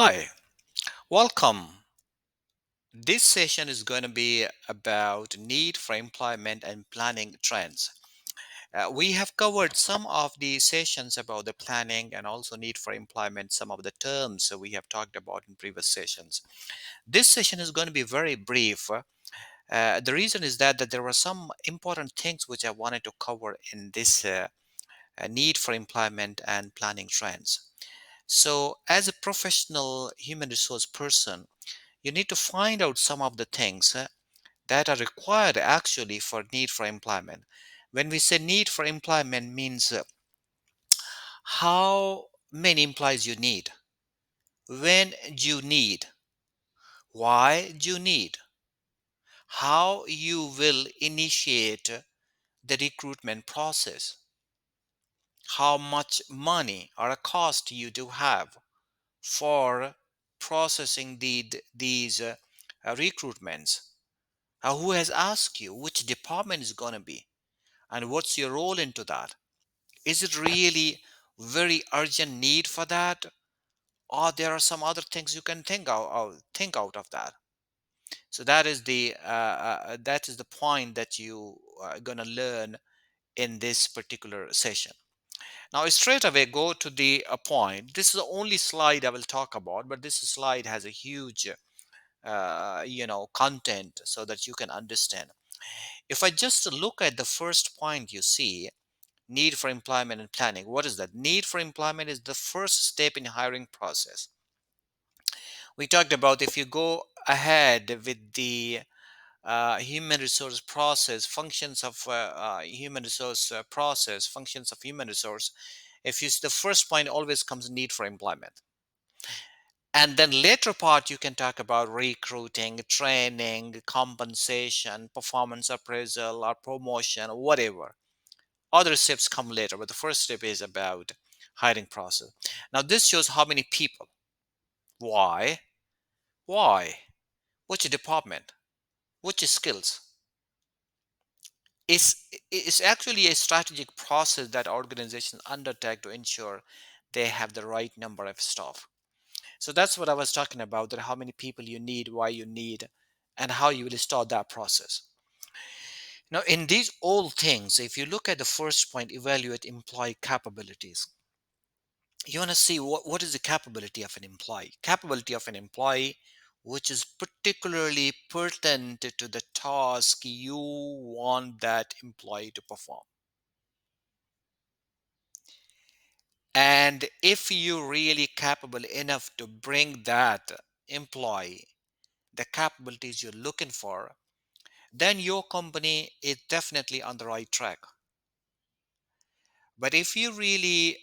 Hi, welcome. This session is going to be about need for employment and planning trends. We have covered some of the sessions about the planning and also need for employment, some of the terms we have talked about in previous sessions. This session is going to be very brief. The reason is that there were some important things which I wanted to cover in this need for employment and planning trends. So, as a professional human resource person, you need to find out some of the things that are required actually for need for employment. When we say need for employment means how many employees you need, when do you need, why do you need, how you will initiate the recruitment process, how much money or a cost you do have for processing these recruitments. Who has asked you which department is going to be and what's your role into that? Is it really very urgent need for that, or there are some other things you can think out of that? So that is the point that you are going to learn in this particular session. Now straight away go to the point. This is the only slide I will talk about, but this slide has a huge content so that you can understand. If I just look at the first point, you see need for employment and planning. What is that? Need for employment is the first step in hiring process. We talked about if you go ahead with the human resource process, functions of human resource process, functions of human resource. If you the first point always comes need for employment, and then later part you can talk about recruiting, training, compensation, performance appraisal, or promotion, or whatever. Other steps come later, but the first step is about hiring process. Now this shows how many people, why, why, which department, which skills. It's actually a strategic process that organizations undertake to ensure they have the right number of staff. So that's what I was talking about, that how many people you need, why you need, and how you will start that process. Now in these all things, if you look at the first point, evaluate employee capabilities. You want to see what is the capability of an employee. Capability of an employee which is particularly pertinent to the task you want that employee to perform. And if you're really capable enough to bring that employee the capabilities you're looking for, then your company is definitely on the right track. But if you really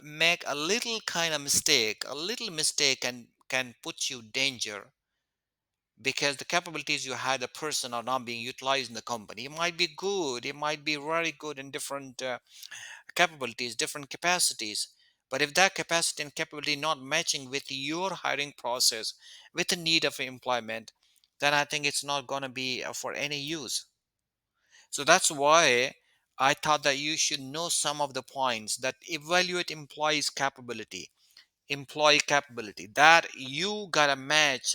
make a little kind of mistake, a little mistake can put you danger, because the capabilities you had a person are not being utilized in the company. It might be good, it might be very good in different capabilities, different capacities, but if that capacity and capability not matching with your hiring process, with the need of employment, then I think it's not going to be for any use. So that's why I thought that you should know some of the points that evaluate employee capability that you gotta match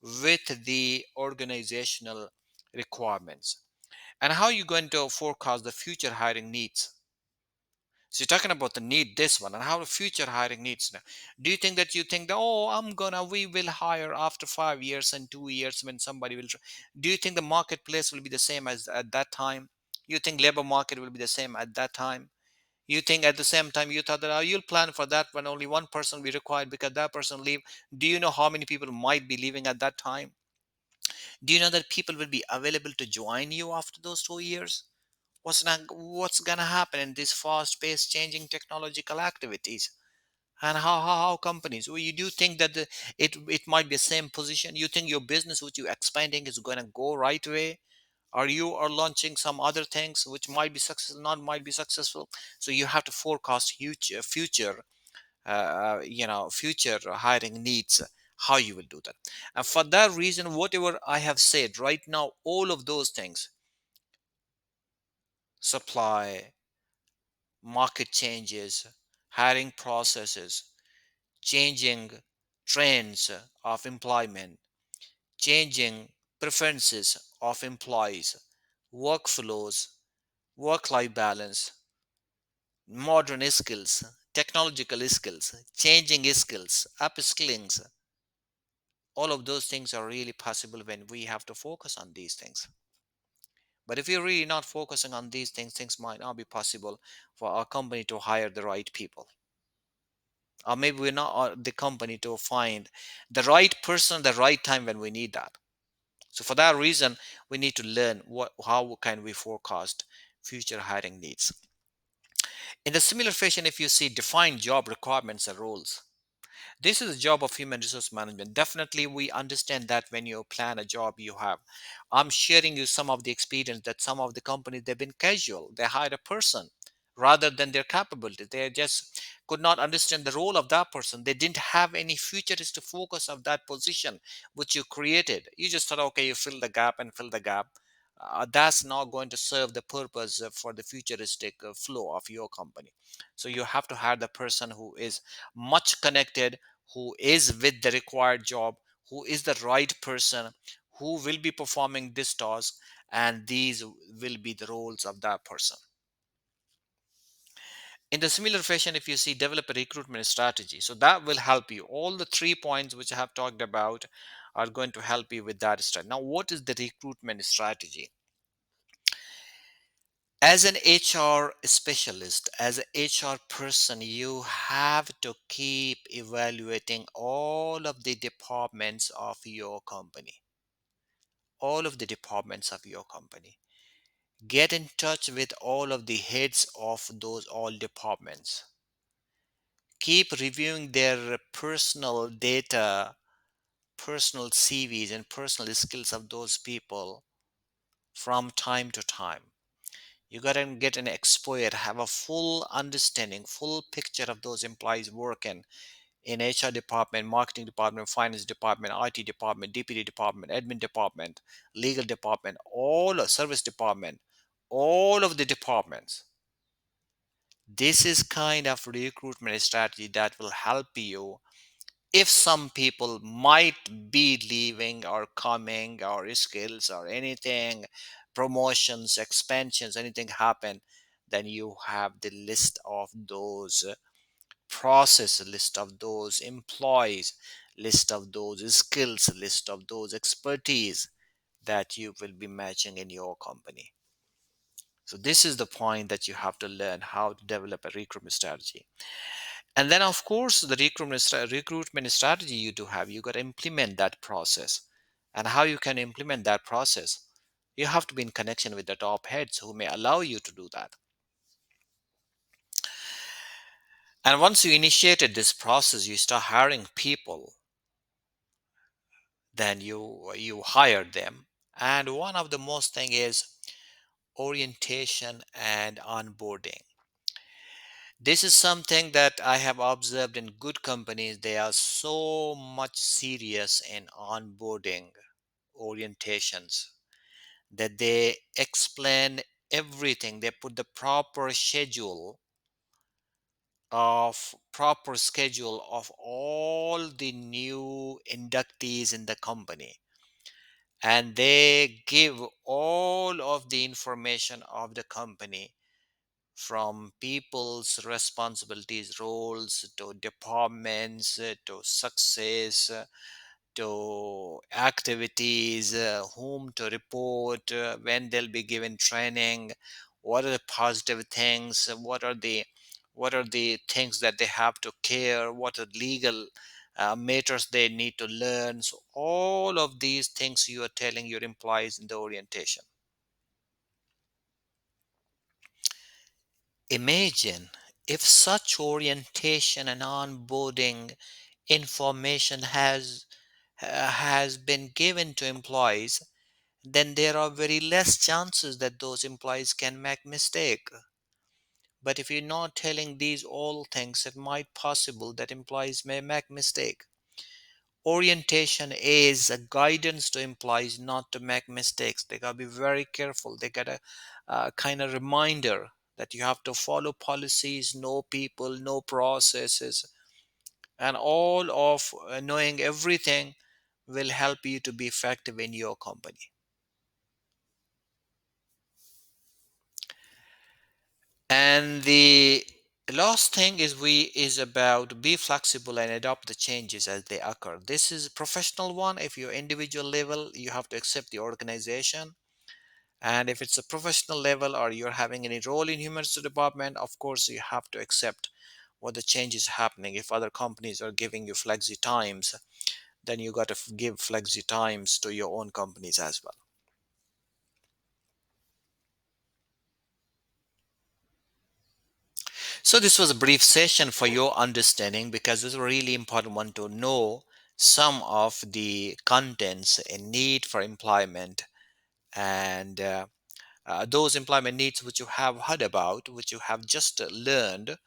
with the organizational requirements. And how you going to forecast the future hiring needs? So you're talking about the need, this one, and how the future hiring needs now. Do you think that oh, we will hire after 5 years and 2 years when somebody will do you think the marketplace will be the same as at that time? You think labor market will be the same at that time? You think at the same time you thought that you'll plan for that when only one person will be required because that person leave? Do you know how many people might be leaving at that time? Do you know that people will be available to join you after those 2 years? What's gonna happen in these fast-paced changing technological activities? And how companies, well, you do think that it might be the same position? You think your business which you're expanding is going to go right way, or you are launching some other things which might be successful, not might be successful? So you have to forecast huge future hiring needs, how you will do that. And for that reason, whatever I have said right now, all of those things, supply, market changes, hiring processes, changing trends of employment, changing preferences of employees, workflows, work life balance, modern skills, technological skills, changing skills, upskillings. All of those things are really possible when we have to focus on these things. But if you're really not focusing on these things, things might not be possible for our company to hire the right people. Or maybe we're not the company to find the right person at the right time when we need that. So for that reason, we need to learn how can we forecast future hiring needs. In the similar fashion, if you see defined job requirements and roles, this is a job of human resource management. Definitely, we understand that when you plan a job you have. I'm sharing you some of the experience that some of the companies, they've been casual. They hired a person rather than their capability. They just could not understand the role of that person. They didn't have any futuristic focus of that position which you created. You just thought, okay, you fill the gap and fill the gap. That's not going to serve the purpose for the futuristic flow of your company. So you have to hire the person who is much connected, who is with the required job, who is the right person, who will be performing this task, and these will be the roles of that person. In the similar fashion, if you see develop a recruitment strategy, so that will help you. All the 3 points which I have talked about are going to help you with that strategy. Now, what is the recruitment strategy? As an HR specialist, as an HR person, you have to keep evaluating all of the departments of your company. All of the departments of your company. Get in touch with all of the heads of those all departments. Keep reviewing their personal data, personal CVs, and personal skills of those people from time to time. You got to get an exposure, have a full understanding, full picture of those employees working in HR department, marketing department, finance department, IT department, DPD department, admin department, legal department, all service department, all of the departments. This is kind of recruitment strategy that will help you if some people might be leaving or coming or skills or anything, promotions, expansions, anything happen, then you have the list of those process, list of those employees, list of those skills, list of those expertise that you will be matching in your company. So this is the point that you have to learn how to develop a recruitment strategy. And then of course the recruitment strategy you do have, you got to implement that process. And how you can implement that process, you have to be in connection with the top heads who may allow you to do that. And once you initiated this process, you start hiring people, then you hire them. And one of the most thing is orientation and onboarding. This is something that I have observed in good companies. They are so much serious in onboarding orientations that they explain everything. They put the proper schedule of all the new inductees in the company, and they give all of the information of the company, from people's responsibilities, roles, to departments, to success, to activities, whom to report, when they'll be given training, what are the positive things, what are the things that they have to care, what are legal matters they need to learn. So all of these things you are telling your employees in the orientation. Imagine if such orientation and onboarding information has been given to employees, then there are very less chances that those employees can make mistake. But if you're not telling these all things, it might possible that employees may make mistake. Orientation is a guidance to employees not to make mistakes. They gotta be very careful. They got a kind of reminder that you have to follow policies, know people, know processes, And all of knowing everything will help you to be effective in your company. And the last thing is about be flexible and adopt the changes as they occur. This is a professional one. If you're individual level, you have to accept the organization. And if it's a professional level or you're having any role in human resource department, of course you have to accept what the change is happening. If other companies are giving you flexi times, then you got to give flexi times to your own companies as well. So this was a brief session for your understanding because it's a really important one to know some of the contents and need for employment and those employment needs which you have heard about, which you have just learned,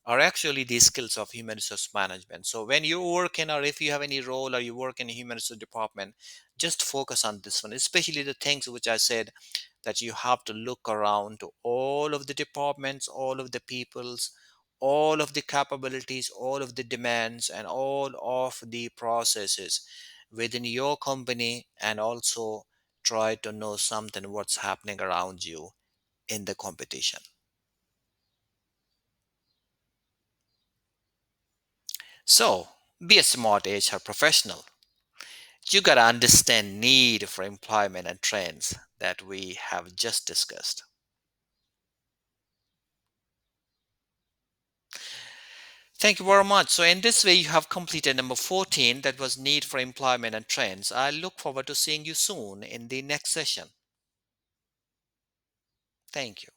are actually the skills of human resource management. So when you work in, or if you have any role or you work in a human resource department, just focus on this one, especially the things which I said, that you have to look around to all of the departments, all of the peoples, all of the capabilities, all of the demands, and all of the processes within your company, and also try to know something what's happening around you in the competition. So be a smart HR professional. You got to understand need for employment and trends that we have just discussed. Thank you very much. So in this way, you have completed number 14, that was need for employment and trends. I look forward to seeing you soon in the next session. Thank you.